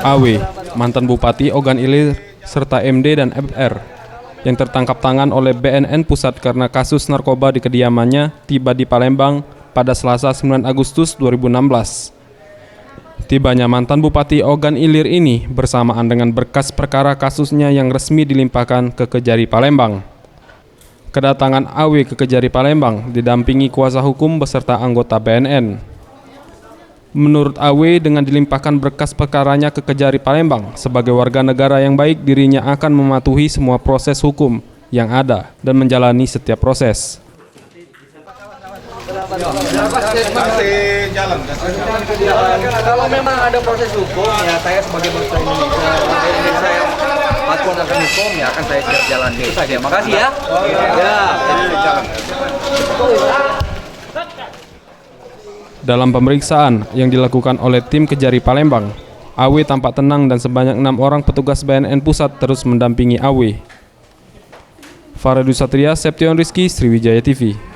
AW, mantan Bupati Ogan Ilir, serta MD dan FR yang tertangkap tangan oleh BNN Pusat karena kasus narkoba di kediamannya tiba di Palembang pada Selasa 9 Agustus 2016. Tibanya mantan Bupati Ogan Ilir ini bersamaan dengan berkas perkara kasusnya yang resmi dilimpahkan ke Kejari Palembang. Kedatangan AW ke Kejari Palembang didampingi kuasa hukum beserta anggota BNN. Menurut AW, dengan dilimpahkan berkas perkaranya ke Kejari Palembang, sebagai warga negara yang baik, dirinya akan mematuhi semua proses hukum yang ada dan menjalani setiap proses. Kalau memang ada proses hukum, ya saya sebagai bangsa Indonesia yang patuh akan hukum, ya akan saya siap jalan. Itu saja. Makasih ya. Dalam pemeriksaan yang dilakukan oleh tim Kejari Palembang, AW tampak tenang dan sebanyak 6 orang petugas BNN Pusat terus mendampingi AW. Faridus Satria, Seption Rizky, Sriwijaya TV.